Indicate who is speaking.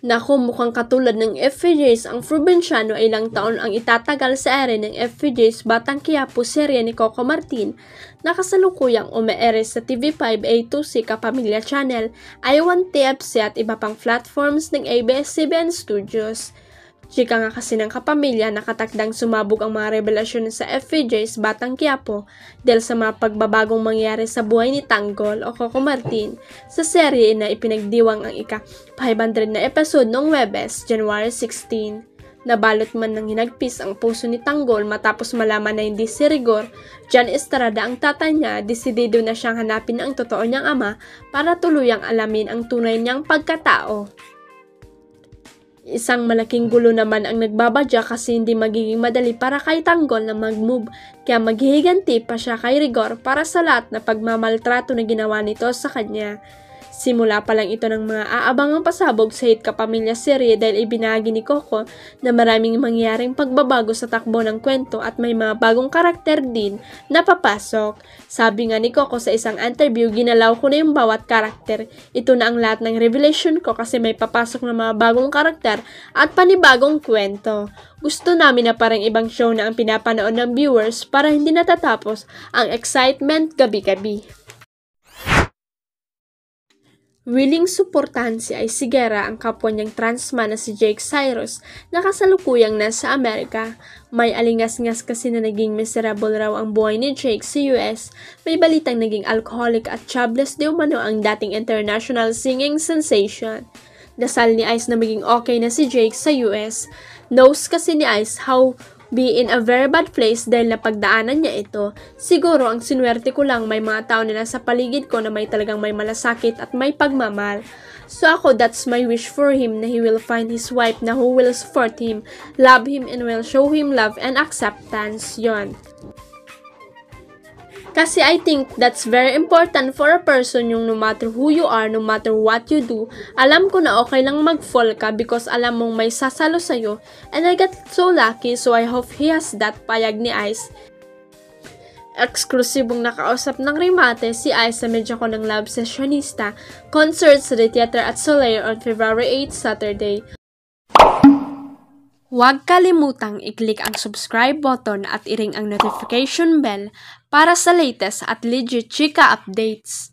Speaker 1: Naku, mukhang katulad ng FVJs, ang probinsyano ay ilang taon ang itatagal sa ere ng FVJs Batang Quiapo serye ni Coco Martin na kasalukuyang umeere sa TV5 A2C Kapamilya Channel, I1 TFC at iba pang platforms ng ABS-CBN Studios. Chika nga kasi ng Kapamilya, nakatakdang sumabog ang mga revelasyon sa FVJs Batang Quiapo dahil sa mga pagbabagong mangyari sa buhay ni Tanggol o Coco Martin sa serye na ipinagdiwang ang ika-500 na episode noong Webes, January 16. Nabalot man ng hinagpis ang puso ni Tanggol matapos malaman na hindi si Rigor John Estrada ang tatay niya. Desidido na siyang hanapin ang totoo niyang ama para tuluyang alamin ang tunay niyang pagkatao. Isang malaking gulo naman ang nagbabadya kasi hindi magiging madali para kay Tanggol na mag-move, kaya maghihiganti pa siya kay Rigor para sa lahat na pagmamaltrato na ginawa nito sa kanya. Simula pa lang ito ng mga aabangang pasabog sa Hit Kapamilya serye dahil ibinahagi ni Coco na maraming mangyaring pagbabago sa takbo ng kwento at may mga bagong karakter din na papasok. Sabi nga ni Coco sa isang interview, ginalaw ko na yung bawat karakter. Ito na ang lahat ng revelation ko kasi may papasok na mga bagong karakter at panibagong kwento. Gusto namin na parang ibang show na ang pinapanood ng viewers para hindi natatapos ang excitement gabi-gabi. Willing suportahan si Ice Sigera ang kapwa niyang transman na si Jake Cyrus na kasalukuyang nasa Amerika. May alingas-ngas kasi na naging miserable raw ang buhay ni Jake sa US. May balitang naging alcoholic at jobless di umano ang dating international singing sensation. Dasal ni Ice na maging okay na si Jake sa US. Knows kasi ni Ice how be in a very bad place dahil napagdaanan niya ito. Siguro ang sinuwerte ko lang may mga tao na nasa paligid ko na may talagang may malasakit at may pagmamahal. So ako, that's my wish for him na he will find his wife na who will support him, love him, and will show him love and acceptance. Yon. Kasi I think that's very important for a person yung no matter who you are, no matter what you do, alam ko na okay lang mag-fall ka because alam mong may sasalo sa'yo. And I got so lucky, so I hope he has that. Payag ni Ice. Eksklusibong nakausap ng Rimate si Ice sa medyo ko ng Love Sessionista concert sa The Theater at Soleil on February 8, Saturday. Huwag kalimutang i-click ang subscribe button at i-ring ang notification bell para sa latest at legit chika updates.